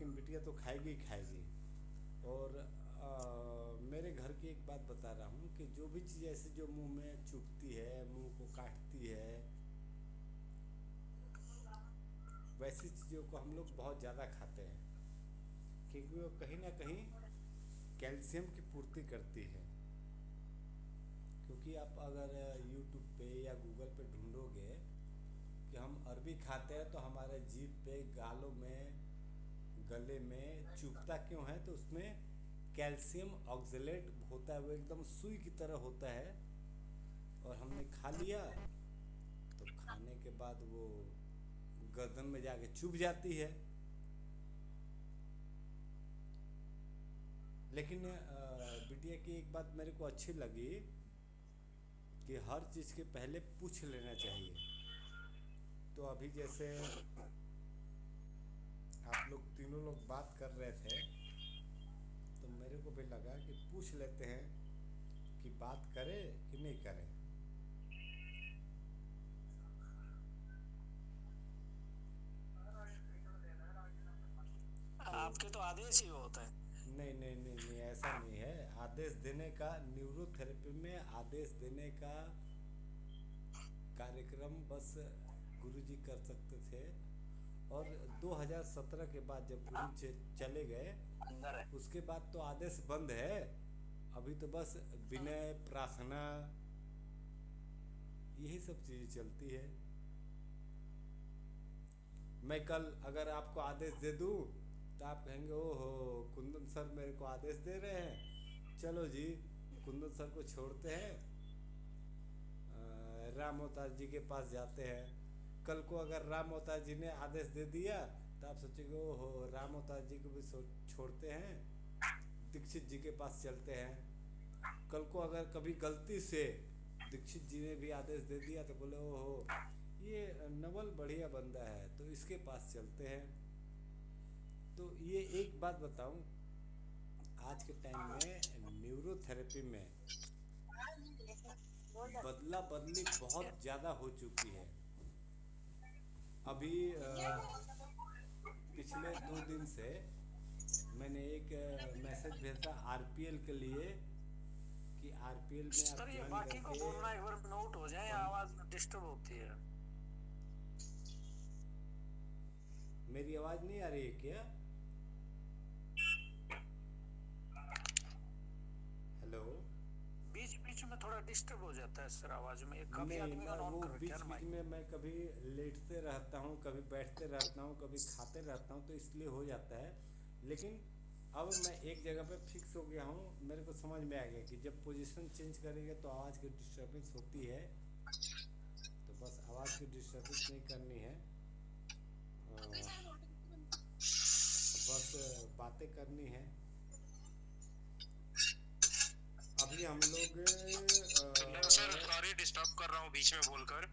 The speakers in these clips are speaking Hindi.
लेकिन बिटिया तो खाएगी ही खाएगी। और मेरे घर की एक बात बता रहा हूँ कि जो भी चीज़ ऐसे जो मुंह में चुभती है, मुंह को काटती है, वैसी चीज़ों को हम लोग बहुत ज़्यादा खाते हैं, क्योंकि वो कहीं ना कहीं कैल्शियम की पूर्ति करती है। क्योंकि आप अगर यूट्यूब पे या गूगल पे ढूंढोगे कि हम अरबी खाते हैं तो हमारे जीभ पे, गालों में, गले में चुभता क्यों है, तो उसमें कैल्शियम ऑक्जेलेट होता है, वो एकदम सुई की तरह होता है। और हमने खा लिया तो खाने के बाद वो गर्दन में जाके चुभ जाती है। लेकिन बिटिया की एक बात मेरे को अच्छी लगी कि हर चीज़ के पहले पूछ लेना चाहिए। तो अभी जैसे आप लोग तीनों लोग बात कर रहे थे, तो मेरे को भी लगा कि पूछ लेते हैं कि बात करें कि नहीं करें। तो आपके तो आदेश ही होता है। नहीं नहीं नहीं नहीं, ऐसा नहीं है। आदेश देने का, न्यूरोथेरेपी में आदेश देने का कार्यक्रम बस गुरुजी कर सकते थे। और 2017 के बाद जब गुरु चले गए, अंदर है। उसके बाद तो आदेश बंद है। अभी तो बस विनय, प्रार्थना, यही सब चीज़ें चलती है। मैं कल अगर आपको आदेश दे दूं तो आप कहेंगे ओहो, कुंदन सर मेरे को आदेश दे रहे हैं, चलो जी कुंदन सर को छोड़ते हैं, राम अवतार जी के पास जाते हैं। कल को अगर राम अवतार जी ने आदेश दे दिया तो आप सोचेंगे ओहो, राम अवतार जी को भी छोड़ते हैं, दीक्षित जी के पास चलते हैं। कल को अगर कभी गलती से दीक्षित जी ने भी आदेश दे दिया तो बोले ओहो, ये नवल बढ़िया बंदा है तो इसके पास चलते हैं। तो ये एक बात बताऊं, आज के टाइम में न्यूरोथेरेपी में बदला बदली बहुत ज़्यादा हो चुकी है। अभी पिछले 2 दिन से मैंने एक मैसेज भेजा आरपीएल के लिए कि आरपीएल में आप सर ये ज्वाइन बाकी को करके बोलना एक बार नोट हो जाए, पढ़। आवाज डिस्टर्ब होती है। मेरी आवाज़ नहीं आ रही है क्या? हेलो। बीच बीच में थोड़ा डिस्टर्ब हो जाता है सर आवाज में, काफी नहीं, आदमी मैं का ऑन वो कर रखा है बीच ना बीच माइक। में मैं कभी लेटते रहता हूँ, कभी बैठते रहता हूँ, कभी खाते रहता हूँ, तो इसलिए हो जाता है। लेकिन अब मैं एक जगह पे फिक्स हो गया हूँ, मेरे को समझ में आ गया कि जब पोजीशन चेंज करेंगे तो आवाज़ की डिस्टर्बेंस होती है। तो बस आवाज़ की डिस्टर्बेंस नहीं करनी है, बस बातें करनी है। अभी हम लोग कुंदन सर सॉरी डिस्टर्ब कर रहा हूँ बीच में बोलकर।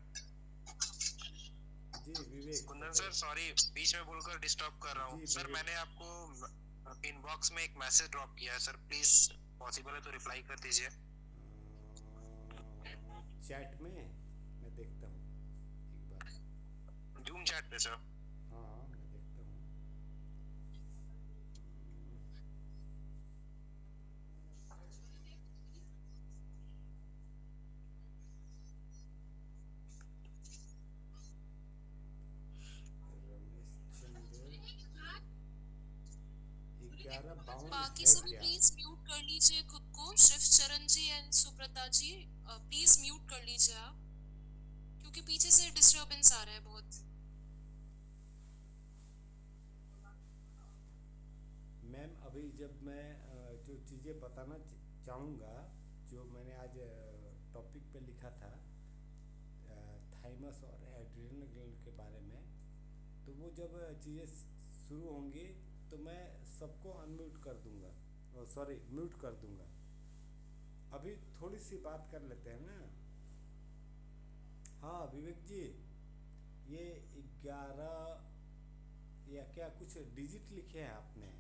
जी विवेक कुंदन सर बताइए। सॉरी बीच में बोलकर डिस्टर्ब कर रहा हूँ जी सर। विवेक। मैंने आपको इनबॉक्स में एक मैसेज ड्रॉप किया है सर, प्लीज पॉसिबल है तो रिप्लाई कर दीजिए। चैट में मैं देखता हूँ एक बार। जूम चैट पे सर। हाँ हाँ, मैं देखता हूँ। रमेश चंद्र 1152 बाकी है सभी क्या? प्लीज म्यूट कर लीजिए खुद को। Shivcharan ji and Subrata ji please mute कर लीजिए आप, क्योंकि पीछे से डिस्टरबेंस आ रहा है बहुत। मैम अभी जब मैं जो चीज़ें बताना चाहूँगा, जो मैंने आज टॉपिक पे लिखा था थाइमस और एड्रिनल ग्लैंड के बारे में, तो वो जब चीज़ें शुरू होंगी तो मैं सबको अनम्यूट कर दूंगा, सॉरी म्यूट कर दूंगा। अभी थोड़ी सी बात कर लेते हैं ना। हाँ विवेक जी, ये 11 या क्या कुछ डिजिट लिखे हैं आपने?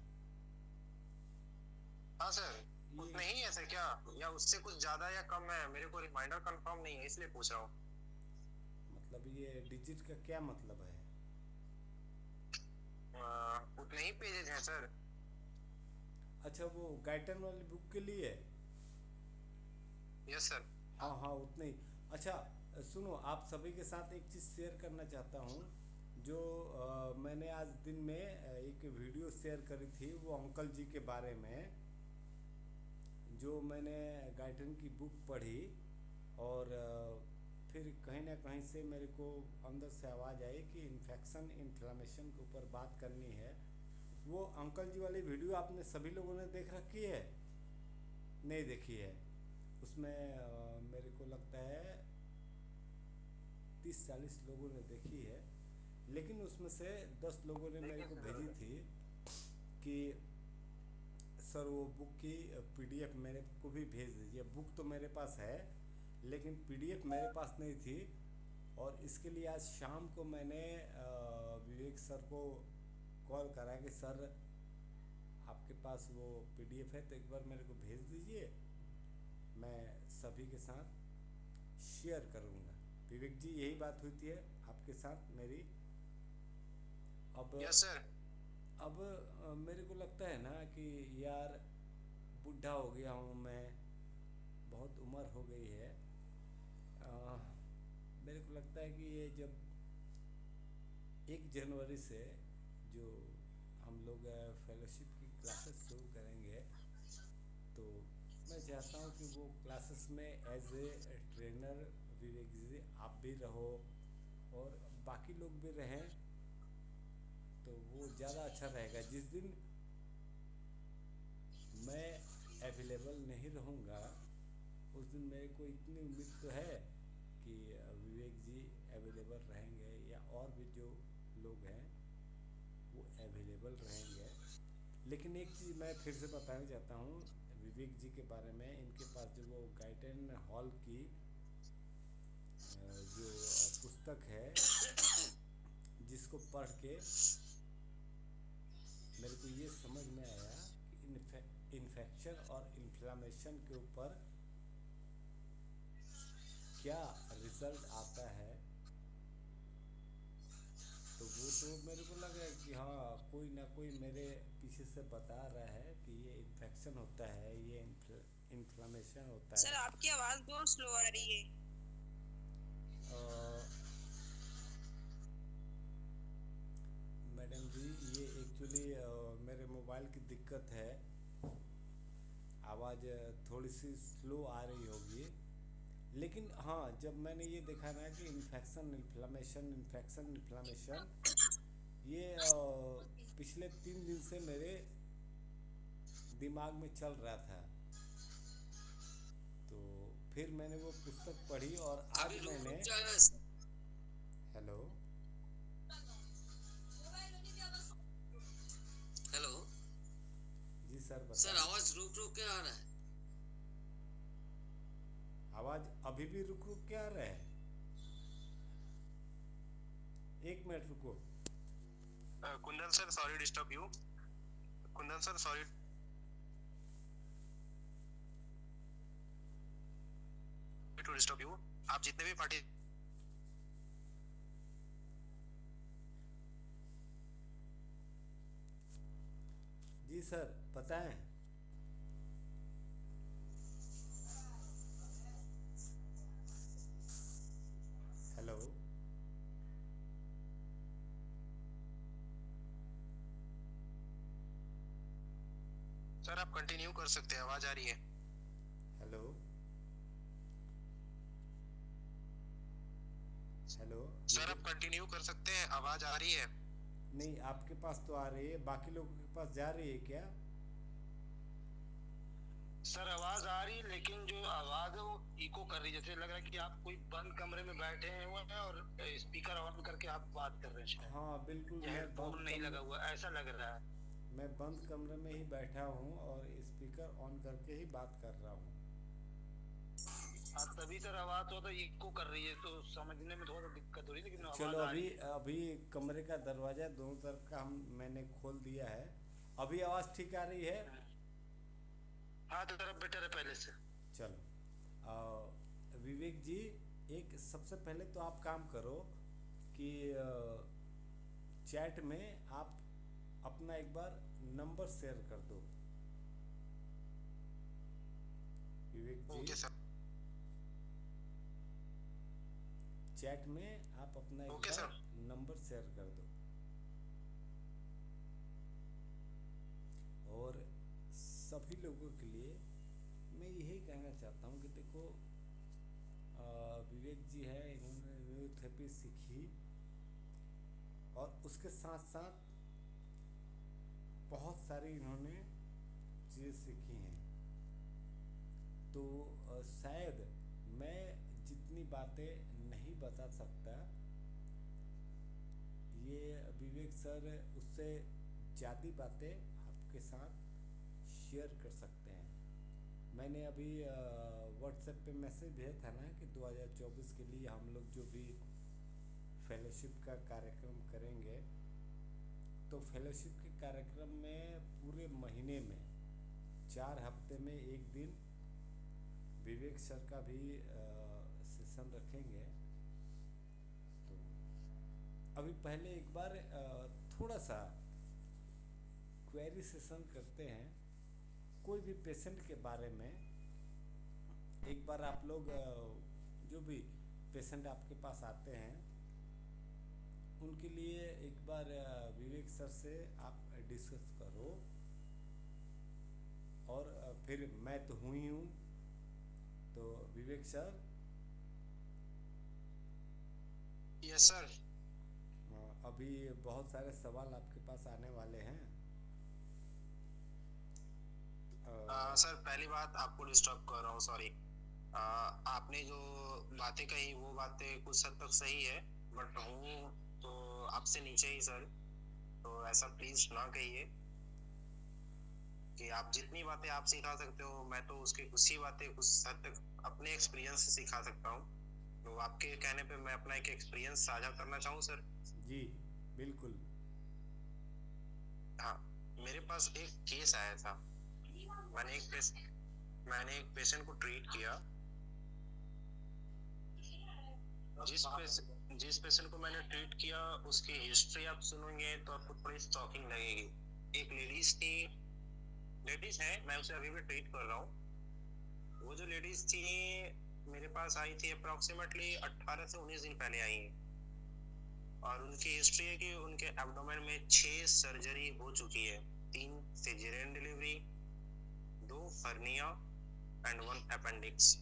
हाँ सर, ये उतने ही ऐसे क्या, या उससे कुछ ज्यादा या कम है, मेरे को रिमाइंडर कंफर्म नहीं है इसलिए पूछ रहा हूँ। मतलब ये डिजिट का क्या मतलब है? उतने ही पेजेज हैं हैं सर। अच्छा, वो गाइटन वाली बुक के लिए? Yes sir. हाँ हाँ, उतने ही। अच्छा, सुनो, आप सभी के साथ एक चीज़ शेयर करना चाहता हूँ। जो मैंने आज दिन में एक वीडियो शेयर करी थी, वो अंकल जी के बारे में। जो मैंने गाइटन की बुक पढ़ी, और फिर कहीं ना कहीं से मेरे को अंदर से आवाज़ आई कि इन्फेक्शन इन्फ्लामेशन के ऊपर बात करनी है। वो अंकल जी वाली वीडियो आपने सभी लोगों ने देख रखी है? नहीं देखी है? उसमें मेरे को लगता है 30-40 लोगों ने देखी है, लेकिन उसमें से 10 लोगों ने मेरे को भेजी थी कि सर वो बुक की पीडीएफ मेरे को भी भेज दीजिए। बुक तो मेरे पास है, लेकिन पीडीएफ मेरे पास नहीं थी। और इसके लिए आज शाम को मैंने विवेक सर को कॉल करा कि सर आपके पास वो पीडीएफ है तो एक बार मेरे को भेज दीजिए, मैं सभी के साथ शेयर करूँगा। विवेक जी, यही बात हुई थी आपके साथ मेरी। अब यस सर। अब मेरे को लगता है ना कि यार, बुढ़ा हो गया हूँ मैं, बहुत उम्र हो गई है। मेरे को लगता है कि ये जब 1 जनवरी से जो हम लोग फेलोशिप की क्लासेस शुरू करेंगे, तो मैं चाहता हूँ कि वो क्लासेस में एज ए ट्रेनर विवेक जी आप भी रहो और बाकी लोग भी रहें, तो वो ज़्यादा अच्छा रहेगा। जिस दिन मैं अवेलेबल नहीं रहूँगा, उस दिन मेरे को इतनी उम्मीद तो है कि विवेक जी अवेलेबल रहेंगे, या और भी जो लोग हैं वो अवेलेबल रहेंगे। लेकिन एक चीज़ मैं फिर से बताना चाहता हूँ विवेक जी के बारे में। इनके पास जो वो गाइटन हॉल की जो पुस्तक है, जिसको पढ़ के मेरे को ये समझ में आया कि इन्फेक्शन और इन्फ्लामेशन के ऊपर क्या रिजल्ट आता है। तो वो तो मेरे को लग रहा है कि हाँ, कोई ना कोई मेरे पीछे से बता रहा है कि ये इन्फेक्शन होता है, ये इन्फ्लामेशन होता सर है। आपकी आवाज बहुत स्लो आ रही है। मैडम जी, ये एक्चुअली मेरे मोबाइल की दिक्कत है, आवाज़ थोड़ी सी स्लो आ रही होगी। लेकिन हाँ, जब मैंने ये देखा ना कि इन्फेक्शन इन्फ्लामेशन, ये पिछले 3 दिन से मेरे दिमाग में चल रहा था। तो फिर मैंने वो पुस्तक पढ़ी, और आज मैंने हेलो हेलो जी सर, सर, बताएं। आवाज रुक रुक के आ रहा है। आवाज़ अभी भी रुक रुक के आ रहा है? 1 मिनट रुको। Kundan sir, sorry disturb you. Kundan sir, sorry to disturb you. आप जितने भी पार्टी जी सर, बताएं। हेलो सर, आप कंटिन्यू कर सकते हैं, आवाज आ रही है। हेलो हेलो सर, आप कंटिन्यू कर सकते हैं, आवाज आ रही है। नहीं, आपके पास तो आ रही है, बाकी लोगों के पास जा रही है क्या? सर आवाज आ रही है, लेकिन जो आवाज है वो इको कर रही है, जैसे लग रहा है कि आप कोई बंद कमरे में बैठे हुए हैं और स्पीकर ऑन करके आप बात कर रहे हैं शायद। हाँ बिल्कुल, या मैं हेडफोन नहीं लगा हुआ, ऐसा लग रहा है। मैं बंद कमरे में ही बैठा हूँ और स्पीकर ऑन करके ही बात कर रहा हूँ। हाँ, तभी सर आवाज तो इको कर रही है, तो समझने में थोड़ा दिक्कत हो रही है, लेकिन आवाज चलो, आ रही अभी है। अभी कमरे का दरवाजा दोनों तरफ का मैंने खोल दिया है। अभी आवाज़ ठीक आ रही है? हाँ, तो तरफ बेटर है पहले से। चलो, विवेक जी, एक सबसे पहले तो आप काम करो कि चैट में आप अपना अपना एक बार नंबर शेयर कर दो Vivek ji. Okay sir. Chat में आप अपना एक ओके बार सर। नंबर शेयर कर दो। और सभी लोगों के लिए मैं यही कहना चाहता हूँ कि देखो विवेक जी है, इन्होंने न्यूरोथेरेपी सीखी और उसके साथ साथ बहुत सारी इन्होंने चीज़ें सीखी हैं। तो शायद मैं जितनी बातें नहीं बता सकता, ये विवेक सर उससे ज़्यादा बातें आपके साथ शेयर कर सकते हैं। मैंने अभी व्हाट्सएप पे मैसेज भेजा था ना कि 2024 के लिए हम लोग जो भी फेलोशिप का कार्यक्रम करेंगे, तो फेलोशिप के कार्यक्रम में पूरे महीने में 4 हफ्ते में एक दिन विवेक सर का भी सेशन रखेंगे। तो अभी पहले एक बार थोड़ा सा क्वेरी सेशन करते हैं कोई भी पेशेंट के बारे में। एक बार आप लोग जो भी पेशेंट आपके पास आते हैं उनके लिए एक बार विवेक सर से आप डिस्कस करो। और फिर मैं तो हुई हूँ, तो विवेक सर। Yes sir. अभी बहुत सारे सवाल आपके पास आने वाले हैं। सर पहली बात आपको डिस्टर्ब कर रहा हूँ, सॉरी। आपने जो बातें कही वो बातें कुछ हद तक सही है, बट हूँ तो आपसे नीचे ही सर। तो ऐसा प्लीज ना कहिए कि आप जितनी बातें आप सिखा सकते हो मैं तो उसकी कुछ ही बातें कुछ हद तक अपने एक्सपीरियंस से सिखा सकता हूँ। तो आपके कहने पे मैं अपना एक एक्सपीरियंस साझा करना चाहूँ सर। जी बिल्कुल। हाँ, मेरे पास एक केस आया था। मैंने एक पेशेंट को ट्रीट किया। जिस पेशेंट को मैंने ट्रीट किया उसकी हिस्ट्री आप सुनोगे तो आपको थोड़ी शॉकिंग लगेगी। एक लेडीज है, मैं उसे अभी भी ट्रीट कर रहा हूँ। वो जो लेडीज थी मेरे पास आई थी अप्रोक्सीमेटली 18 से 19 दिन पहले आई है। और उनकी हिस्ट्री है कि उनके एब्डोमेन में 6 सर्जरी हो चुकी है, 3 caesarean delivery, 2 hernia and 1 appendix.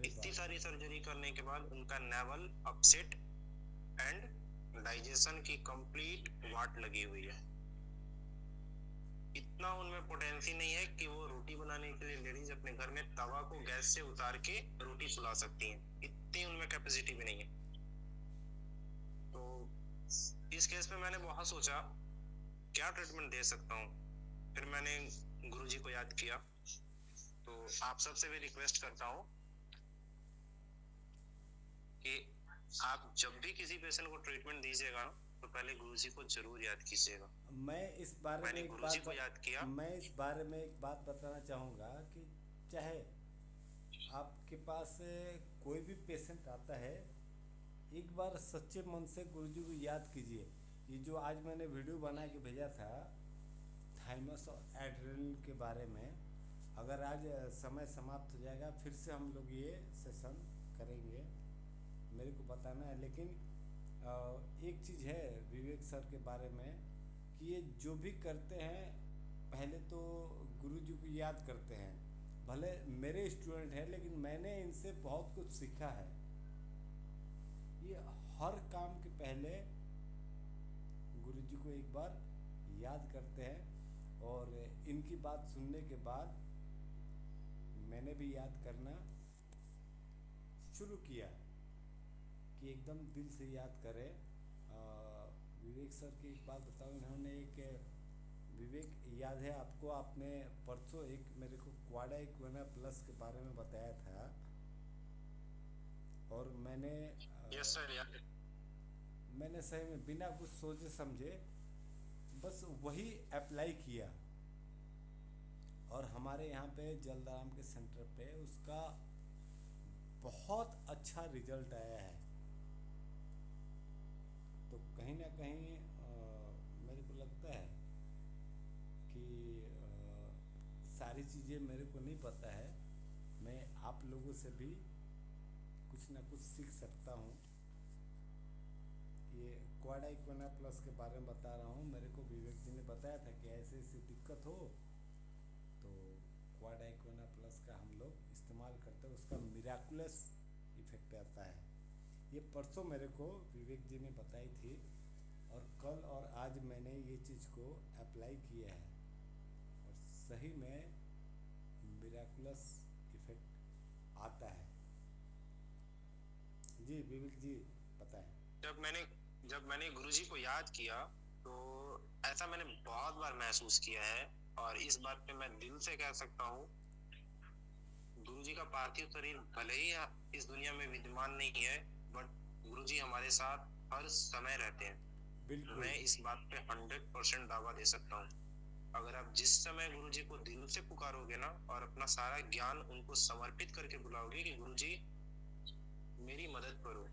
इतनी सारी सर्जरी करने के बाद उनका नेवल अपसेट एंड डाइजेशन की कंप्लीट वाट लगी हुई है। इतना उनमें पोटेंसी नहीं है कि वो रोटी बनाने के लिए लेडीज अपने घर में तवा को गैस से उतार के रोटी फुला सकती हैं। इतनी उनमें कैपेसिटी भी नहीं है। तो इस केस में मैंने बहुत सोचा क्या ट्रीटमेंट दे सकता हूँ। फिर मैंने गुरुजी को याद किया। तो आप सबसे भी रिक्वेस्ट करता हूँ कि आप जब भी किसी पेशेंट को ट्रीटमेंट दीजिएगा तो पहले गुरुजी को जरूर याद कीजिएगा। मैं इस बारे में एक बात बताना चाहूँगा कि चाहे आपके पास कोई भी पेशेंट आता है, एक बार सच्चे मन से गुरुजी को याद कीजिए। ये जो आज मैंने वीडियो बना के भेजा था थाइमस और एड्रेनलिन के बारे में, अगर आज समय समाप्त हो जाएगा फिर से हम लोग ये सेशन करेंगे, मेरे को बताना है। लेकिन एक चीज़ है विवेक सर के बारे में कि ये जो भी करते हैं पहले तो गुरुजी को याद करते हैं। भले मेरे स्टूडेंट हैं लेकिन मैंने इनसे बहुत कुछ सीखा है। ये हर काम के पहले गुरुजी को एक बार याद करते हैं। और इनकी बात सुनने के बाद मैंने भी याद करना शुरू किया कि एकदम दिल से याद करें। विवेक सर की एक बात बताऊं, इन्होंने एक विवेक याद है आपको, आपने परसों एक मेरे को क्वाडा इक्विना प्लस के बारे में बताया था और मैंने यस सर याद है। मैंने सही में बिना कुछ सोचे समझे बस वही अप्लाई किया और हमारे यहाँ पे जलदाराम के सेंटर पे उसका बहुत अच्छा रिजल्ट आया है। तो कहीं ना कहीं मेरे को सारी चीज़ें मेरे को नहीं पता है, मैं आप लोगों से भी कुछ ना कुछ सीख सकता हूँ। ये क्वाड इक्विना प्लस के बारे में बता रहा हूँ। मेरे को विवेक जी ने बताया था कि ऐसे ऐसी दिक्कत हो तो क्वाड इक्विना प्लस का हम लोग इस्तेमाल करते हैं, उसका मिराकुलस इफेक्ट आता है। ये परसों मेरे को विवेक जी ने बताई थी और कल और आज मैंने ये चीज़ को अप्लाई किया है और सही में मिराकुलस इफेक्ट आता है। जी विवेक जी बताएं। जब मैंने गुरुजी को याद किया तो ऐसा मैंने बहुत बार महसूस किया है, और इस बात पे मैं दिल से कह सकता हूँ, गुरुजी का पार्थिव शरीर भले ही इस दुनिया में विद्यमान नहीं है, बट गुरुजी हमारे साथ हर समय रहते हैं। बिल्कुल। मैं इस बात पे 100% दावा दे सकता हूँ। अगर आप जिस समय गुरुजी को दिल से पुकारोगे ना और अपना सारा ज्ञान उनको समर्पित करके बुलाओगे कि गुरुजी मेरी मदद करो,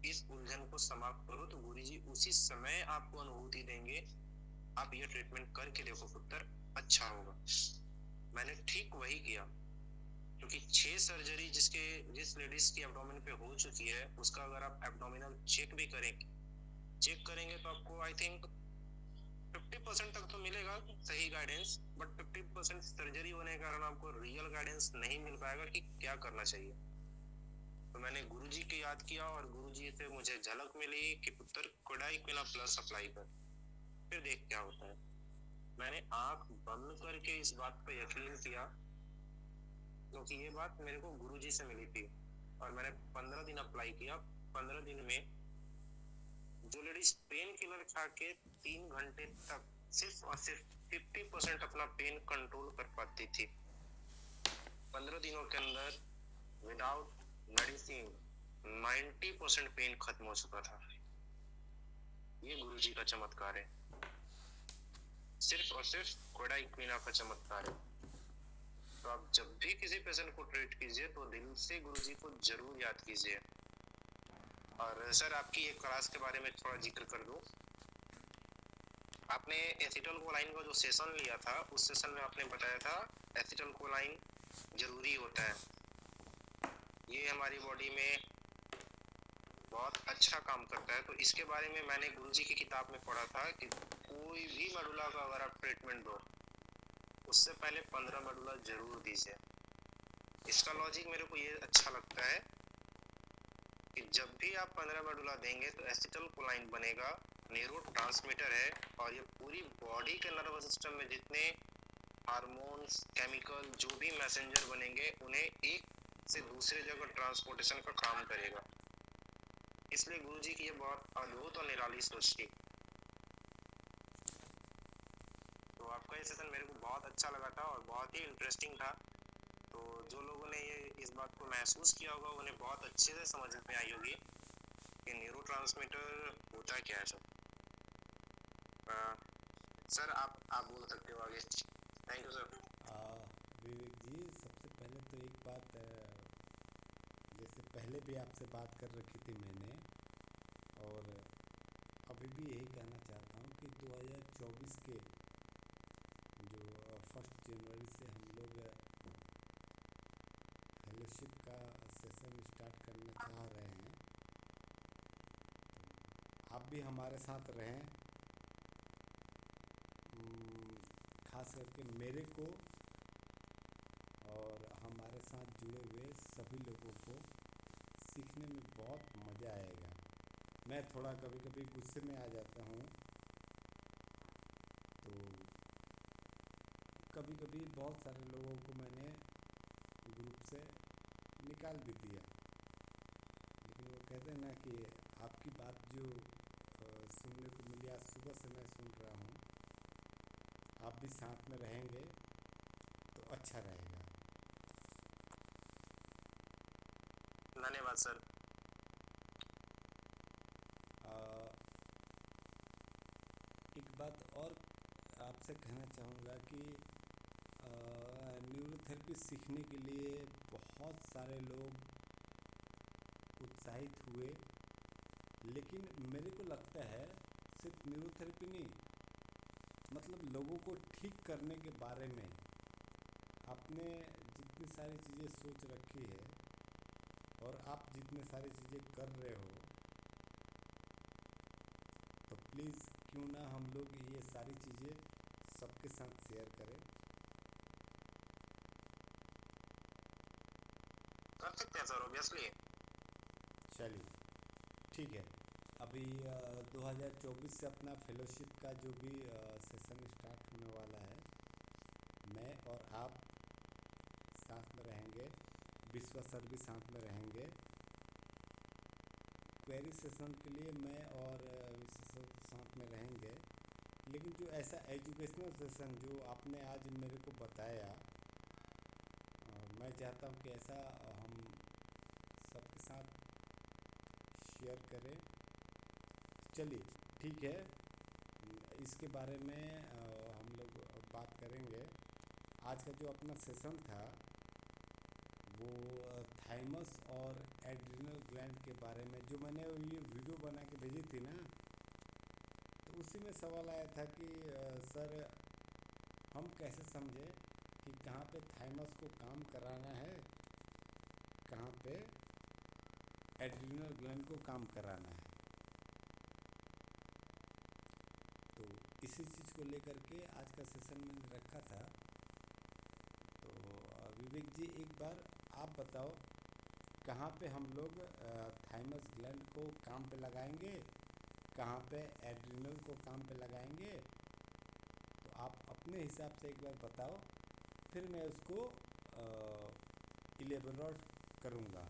इस उलझन को समाप्त करो, तो गुरुजी उसी समय आपको अनुभूति देंगे, आप ये ट्रीटमेंट करके देखो पुत्र, अच्छा होगा। मैंने ठीक वही किया, क्योंकि 6 सर्जरी जिस लेडीज की एब्डोमेन पे हो चुकी है, उसका अगर आप एब्डोमिनल चेक करेंगे तो आपको आई थिंक 50% तक तो मिलेगा सही गाइडेंस, बट 50% सर्जरी होने के कारण आपको रियल गाइडेंस नहीं मिल पाएगा कि क्या करना चाहिए। तो मैंने गुरुजी को याद किया और गुरुजी से मुझे झलक मिली कि पुत्र क्वाड इक्विना प्लस अप्लाई कर, फिर देख क्या होता है। मैंने आंख बंद करके इस बात पर यकीन किया, क्योंकि ये बात मेरे को गुरुजी से मिली थी और मैंने 15 दिन अप्लाई किया। 15 दिन में जो लेडीज पेन किलर खा के 3 घंटे तक सिर्फ और सिर्फ 50% अपना पेन कंट्रोल कर पाती थी, 15 दिनों के अंदर विदाउट मेडिसिन 90% पेन खत्म हो चुका था। ये गुरुजी का चमत्कार है, सिर्फ और सिर्फ क्वाड इक्विना का चमत्कार है। तो आप जब भी किसी पेशेंट को ट्रीट कीजिए तो दिल से गुरुजी को जरूर याद कीजिए। और सर आपकी एक क्लास के बारे में थोड़ा जिक्र कर दूं। आपने एसिटाइलकोलाइन का जो सेशन लिया था, उस सेशन में आपने बताया था एसिटाइलकोलाइन जरूरी होता है, ये हमारी बॉडी में बहुत अच्छा काम करता है। तो इसके बारे में मैंने गुरुजी की किताब में पढ़ा था कि कोई भी मेडुला का अगर आप ट्रीटमेंट दो, उससे पहले 15 मेडुला जरूर दीजिए। इसका लॉजिक मेरे को ये अच्छा लगता है कि जब भी आप 15 मेडुला देंगे तो एसिटाइलकोलाइन बनेगा, न्यूरोट्रांसमीटर है, और ये पूरी बॉडी के नर्वस सिस्टम में जितने हार्मोन्स, केमिकल, जो भी मैसेंजर बनेंगे, उन्हें एक से दूसरे जगह ट्रांसपोर्टेशन का काम करेगा। इसलिए गुरुजी की ये बहुत अद्भुत और निराली सोच थी। तो आपका ये सेशन मेरे को बहुत अच्छा लगा था और बहुत ही इंटरेस्टिंग था। तो जो लोगों ने ये इस बात को महसूस किया होगा, उन्हें बहुत अच्छे से समझ में आई होगी कि न्यूरोट्रांसमीटर होता क्या है। सर आप बोल सकते हो आगे। Thank you sir. Vivek ji, सबसे पहले तो एक बात, जैसे पहले भी आपसे बात कर रखी थी मैंने, और अभी भी यही कहना चाहता हूँ कि 2024 के जो 1 जनवरी से हम लोग फेलोशिप का सेशन स्टार्ट करना चाह रहे हैं, तो आप भी हमारे साथ रहें। खास करके मेरे को और हमारे साथ जुड़े हुए सभी लोगों को सीखने में बहुत मज़ा आएगा। मैं थोड़ा कभी कभी गुस्से में आ जाता हूँ, तो कभी कभी बहुत सारे लोगों को मैंने ग्रुप से निकाल भी दिया, लेकिन वो कहते हैं ना कि आपकी बात जो सुनने को मिली, आज सुबह से मैं सुन रहा हूँ, आप भी साथ में रहेंगे तो अच्छा रहेगा। धन्यवाद सर। एक बात और आपसे कहना चाहूँगा कि न्यूरोथेरेपी सीखने के लिए बहुत सारे लोग उत्साहित हुए, लेकिन मेरे को लगता है सिर्फ न्यूरोथेरेपी नहीं, मतलब लोगों को ठीक करने के बारे में आपने जितनी सारी चीज़ें सोच रखी है और आप जितने सारी चीज़ें कर रहे हो, तो प्लीज़ क्यों ना हम लोग ये सारी चीज़ें सबके साथ शेयर करें। कर सकते हैं सर, ऑब्वियसली। चलिए ठीक है। अभी 2024 से अपना फेलोशिप का जो भी सेशन स्टार्ट होने वाला है, मैं और आप साथ में रहेंगे, विश्वा सर भी साथ में रहेंगे। क्वेरी सेशन के लिए मैं और विश्वा सर साथ में रहेंगे, लेकिन जो ऐसा एजुकेशनल सेशन जो आपने आज मेरे को बताया, मैं चाहता हूँ कि ऐसा हम सबके साथ शेयर करें। चलिए ठीक है, इसके बारे में हम लोग बात करेंगे। आज का जो अपना सेशन था वो थाइमस और एड्रिनल ग्लैंड के बारे में, जो मैंने ये वीडियो बना के भेजी थी ना, तो उसी में सवाल आया था कि सर हम कैसे समझे कि कहाँ पे थाइमस को काम कराना है, कहाँ पे एड्रिनल ग्लैंड को काम कराना है। तो इसी चीज़ को लेकर के आज का सेशन मैंने रखा था। तो विवेक जी, एक बार आप बताओ कहाँ पे हम लोग थाइमस ग्लैंड को काम पे लगाएंगे, कहाँ पे एड्रिनल को काम पे लगाएंगे। तो आप अपने हिसाब से एक बार बताओ, फिर मैं उसको इलेबोरेट करूँगा।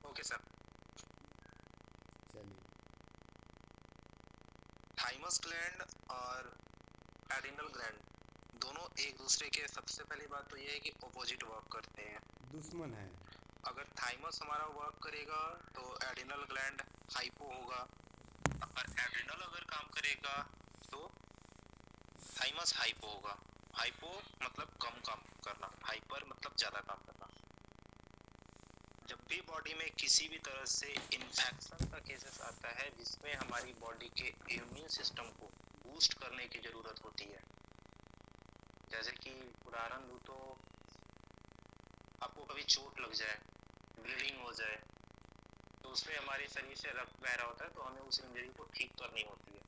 Okay sir. चलिए। थाइमस ग्लैंड और एड्रिनल ग्लैंड दोनों एक दूसरे के, सबसे पहली बात तो ये है कि ऑपोजिट वर्क करते हैं, दुश्मन है। अगर थाइमस हमारा वर्क करेगा तो एड्रिनल ग्लैंड हाइपो होगा, और एड्रिनल अगर काम करेगा तो थाइमस हाइपो होगा। हाइपो मतलब कम काम करना, हाइपर मतलब ज्यादा काम करना। जब भी बॉडी में किसी भी तरह से इन्फेक्शन का केसेस आता है जिसमें हमारी बॉडी के इम्यून सिस्टम को बूस्ट करने की जरूरत होती है, जैसे कि उदाहरण दूं तो आपको कभी चोट लग जाए, ब्लीडिंग हो जाए, तो उसमें हमारे शरीर से रक्त बह रहा होता है, तो हमें उस इंजरी को ठीक करनी होती है।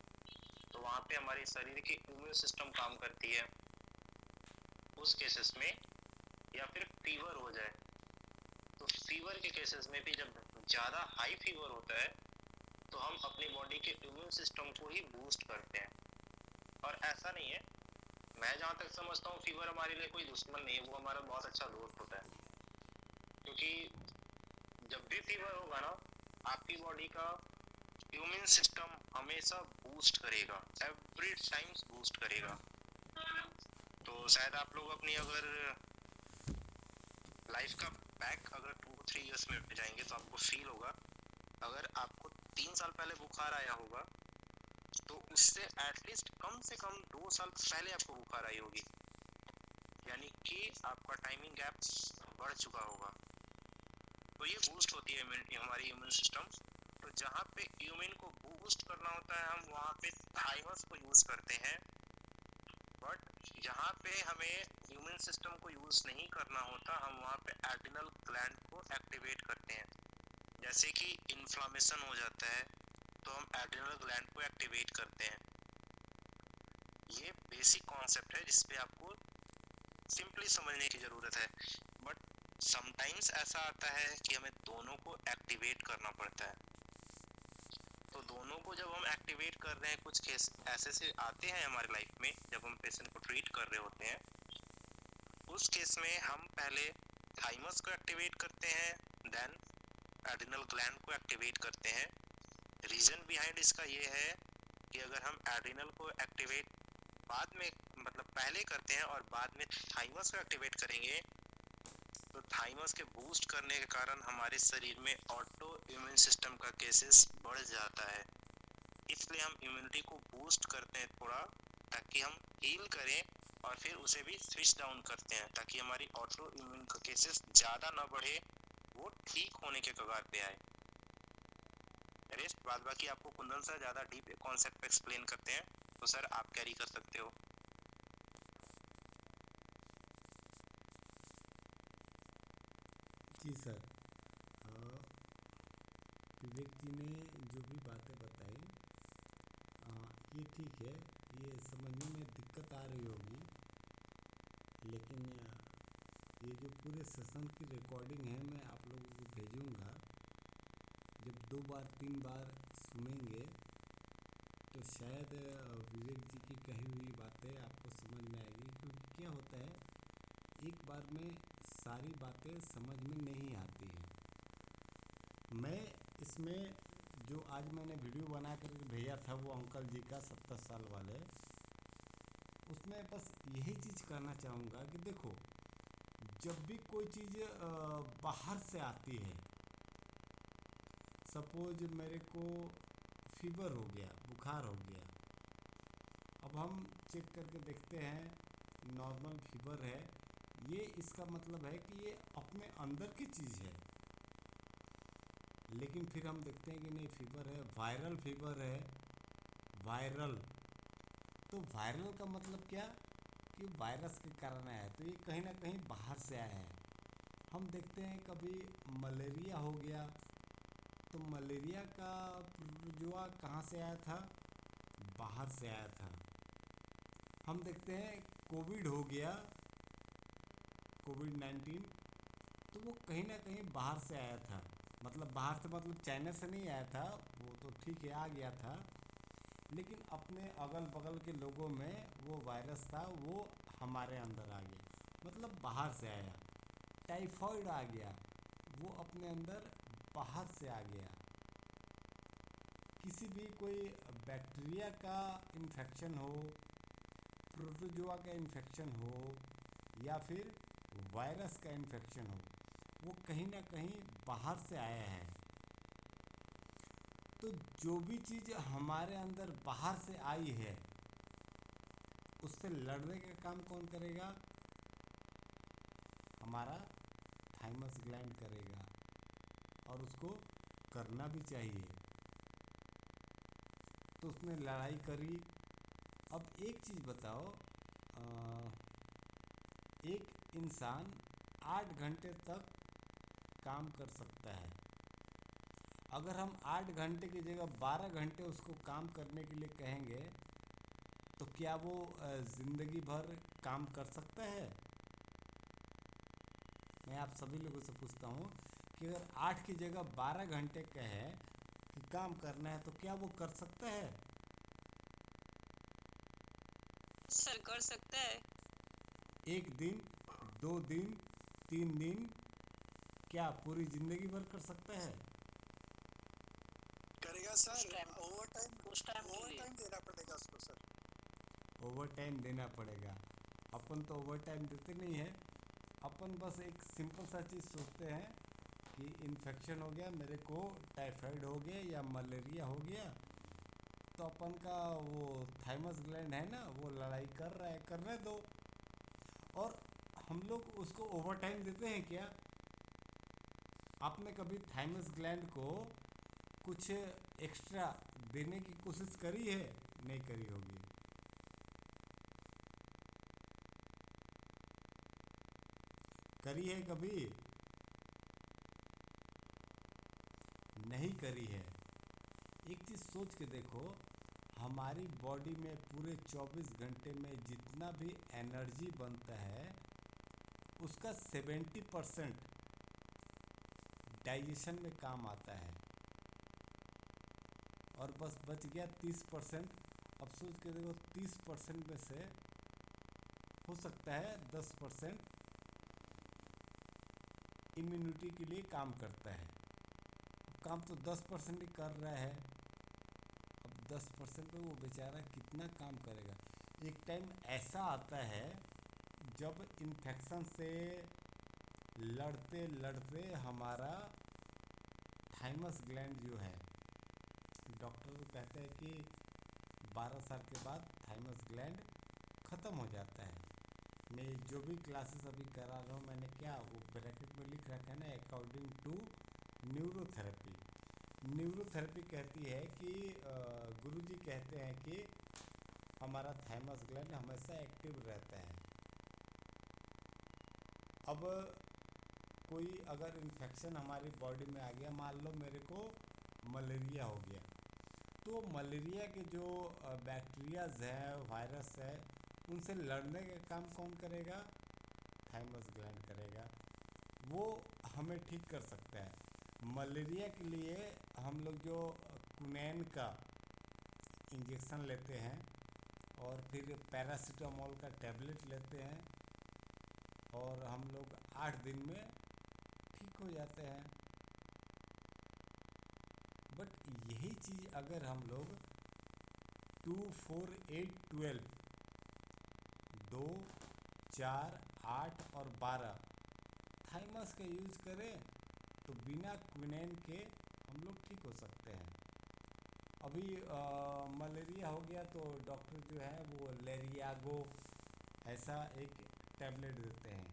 तो वहाँ पे हमारे शरीर की इम्यून सिस्टम काम करती है उस केसेस में। या फिर फीवर हो जाए, तो फीवर के केसेस में भी जब ज़्यादा हाई फीवर होता है तो हम अपनी बॉडी के इम्यून सिस्टम को ही बूस्ट करते हैं। और ऐसा नहीं है, मैं जहाँ तक समझता हूँ फीवर हमारे लिए कोई दुश्मन नहीं है, वो हमारा बहुत अच्छा दोस्त होता है। क्योंकि जब भी फीवर होगा ना, आपकी बॉडी का इम्यून सिस्टम हमेशा बूस्ट करेगा, एवरी टाइम्स बूस्ट करेगा। तो शायद आप लोग अपनी अगर लाइफ का बैक अगर 2-3 इयर्स में जाएंगे तो आपको फील होगा, अगर आपको 3 साल पहले बुखार आया होगा तो उससे एटलीस्ट कम से कम 2 साल पहले आपको बुखार आई होगी, यानी कि आपका टाइमिंग गैप बढ़ चुका होगा। तो ये बूस्ट होती है हमारी इम्यून सिस्टम। तो जहाँ पे इम्यून को बूस्ट करना होता है हम वहाँ पे थाइमस को यूज करते हैं, बट जहाँ पे हमें इम्यून सिस्टम को यूज नहीं करना होता हम वहाँ पे एड्रिनल ग्लैंड को एक्टिवेट करते हैं। जैसे कि इन्फ्लामेशन हो जाता है तो हम एड्रिनल ग्लैंड को एक्टिवेट करते हैं। ये बेसिक कॉन्सेप्ट है जिसपे आपको सिंपली समझने की ज़रूरत है। बट समटाइम्स ऐसा आता है कि हमें दोनों को एक्टिवेट करना पड़ता है। तो दोनों को जब हम एक्टिवेट कर रहे हैं, कुछ केस ऐसे से आते हैं हमारे लाइफ में जब हम पेशेंट को ट्रीट कर रहे होते हैं, उस केस में हम पहले थाइमस को एक्टिवेट करते हैं, देन एड्रिनल ग्लैंड को एक्टिवेट करते हैं। रीज़न बिहाइंड इसका ये है कि अगर हम एड्रिनल को एक्टिवेट बाद में, मतलब पहले करते हैं और बाद में थाइमस को एक्टिवेट करेंगे, तो थाइमस के बूस्ट करने के कारण हमारे शरीर में ऑटो इम्यून सिस्टम का केसेस बढ़ जाता है। इसलिए हम इम्यूनिटी को बूस्ट करते हैं थोड़ा, ताकि हम हील करें, और फिर उसे भी स्विच डाउन करते हैं ताकि हमारी ऑटो इम्यून का केसेस ज़्यादा ना बढ़े, वो ठीक होने के कगार पे आए। रेस्ट बाद बाकी आपको कुंदन सर ज़्यादा डीप कॉन्सेप्ट एक्सप्लेन करते हैं, तो सर आप कैरी कर सकते हो। देखिए सर, अ, विवेक जी ने जो भी बातें बताई, ये ठीक है, ये समझने में दिक्कत आ रही होगी, लेकिन ये जो पूरे सेशन की रिकॉर्डिंग है मैं आप लोगों को भेजूँगा। जब 2 बार 3 बार सुनेंगे तो शायद विवेक जी की कही हुई बातें आपको समझ में आएगी, क्योंकि क्या होता है, एक बार में सारी बातें समझ में नहीं आती हैं। मैं इसमें जो आज मैंने वीडियो बना कर भेजा था वो अंकल जी का 70 साल वाले, उसमें बस यही चीज़ कहना चाहूँगा कि देखो, जब भी कोई चीज़ बाहर से आती है, सपोज मेरे को फीवर हो गया, बुखार हो गया, अब हम चेक करके देखते हैं नॉर्मल फीवर है, ये इसका मतलब है कि ये अपने अंदर की चीज़ है। लेकिन फिर हम देखते हैं कि नहीं, फीवर है, वायरल फीवर है, वायरल, तो वायरल का मतलब क्या कि वायरस के कारण आया है, तो ये कहीं ना कहीं बाहर से आया है। हम देखते हैं कभी मलेरिया हो गया, तो मलेरिया का प्रोटोजोआ कहाँ से आया था, बाहर से आया था। हम देखते हैं कोविड हो गया, कोविड-19, तो वो कहीं ना कहीं बाहर से आया था, मतलब बाहर से मतलब चाइना से नहीं आया था, वो तो ठीक है आ गया था, लेकिन अपने अगल बगल के लोगों में वो वायरस था, वो हमारे अंदर आ गया, मतलब बाहर से आया। टाइफाइड आ गया, वो अपने अंदर बाहर से आ गया। किसी भी कोई बैक्टीरिया का इन्फेक्शन हो, प्रोटोजोआ का इन्फेक्शन हो, या फिर वायरस का इन्फेक्शन हो, वो कहीं ना कहीं बाहर से आया है। तो जो भी चीज़ हमारे अंदर बाहर से आई है, उससे लड़ने का काम कौन करेगा, हमारा थाइमस ग्लैंड करेगा, और उसको करना भी चाहिए। तो उसने लड़ाई करी। अब एक चीज़ बताओ, एक इंसान 8 घंटे तक काम कर सकता है, अगर हम 8 घंटे की जगह 12 घंटे उसको काम करने के लिए कहेंगे, तो क्या वो ज़िंदगी भर काम कर सकता है? मैं आप सभी लोगों से पूछता हूँ कि अगर 8 की जगह 12 घंटे कहे कि काम करना है, तो क्या वो कर सकता है? सर कर सकता है। 1 दिन, 2 दिन, 3 दिन, क्या पूरी ज़िंदगी भर कर सकता है? करेगा सर, ओवर टाइम देना पड़ेगा उसको सर। ओवर टाइम देना पड़ेगा। अपन तो ओवर टाइम देते नहीं है, अपन बस एक सिंपल सा चीज़ सोचते हैं कि इन्फेक्शन हो गया, मेरे को टाइफाइड हो गया या मलेरिया हो गया, तो अपन का वो थाइमस ग्लैंड है ना, वो लड़ाई कर रहा है, करने दो। और हम लोग उसको ओवर टाइम देते हैं क्या? आपने कभी थाइमस ग्लैंड को कुछ एक्स्ट्रा देने की कोशिश करी है? नहीं करी होगी। करी है कभी? नहीं करी है। एक चीज़ सोच के देखो, हमारी बॉडी में पूरे 24 घंटे में जितना भी एनर्जी बनता है, उसका 70% डाइजेशन में काम आता है, और बस बच गया 30%। अब सोच के देखो, 30% में से हो सकता है 10% इम्यूनिटी के लिए काम करता है। काम तो 10% ही कर रहा है, अब 10% पे वो बेचारा कितना काम करेगा। एक टाइम ऐसा आता है जब इन्फेक्शन से लड़ते लड़ते हमारा थाइमस ग्लैंड जो है, डॉक्टर कहते हैं कि 12 साल के बाद थाइमस ग्लैंड ख़त्म हो जाता है। मैं जो भी क्लासेस अभी करा रहा हूँ, मैंने क्या वो ब्रैकेट में लिख रखा है ना, अकॉर्डिंग टू न्यूरोथेरेपी। न्यूरोथेरेपी कहती है कि गुरुजी कहते हैं कि हमारा थाइमस ग्लैंड हमेशा एक्टिव रहता है। अब कोई अगर इन्फेक्शन हमारी बॉडी में आ गया, मान लो मेरे को मलेरिया हो गया, तो मलेरिया के जो बैक्टीरियाज है, वायरस है, उनसे लड़ने का काम कौन करेगा? थाइमस ग्लैंड करेगा। वो हमें ठीक कर सकता है। मलेरिया के लिए हम लोग जो क्विनैन का इंजेक्शन लेते हैं और फिर पैरासीटामोल का टैबलेट लेते हैं और हम लोग 8 दिन में ठीक हो जाते हैं। बट यही चीज़ अगर हम लोग 2, 4, 8, 12 2, 4, 8 और 12 थाइमस का यूज करें तो बिना क्विनैन के हम लोग ठीक हो सकते हैं। अभी मलेरिया हो गया तो डॉक्टर जो है वो लेरियागो ऐसा एक टैबलेट देते हैं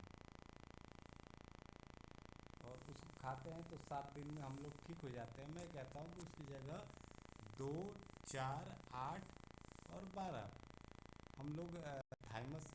और उसको खाते हैं तो 7 दिन में हम लोग ठीक हो जाते हैं। मैं कहता हूँ कि उसकी जगह 2, 4, 8 और 12 हम लोग थाइमस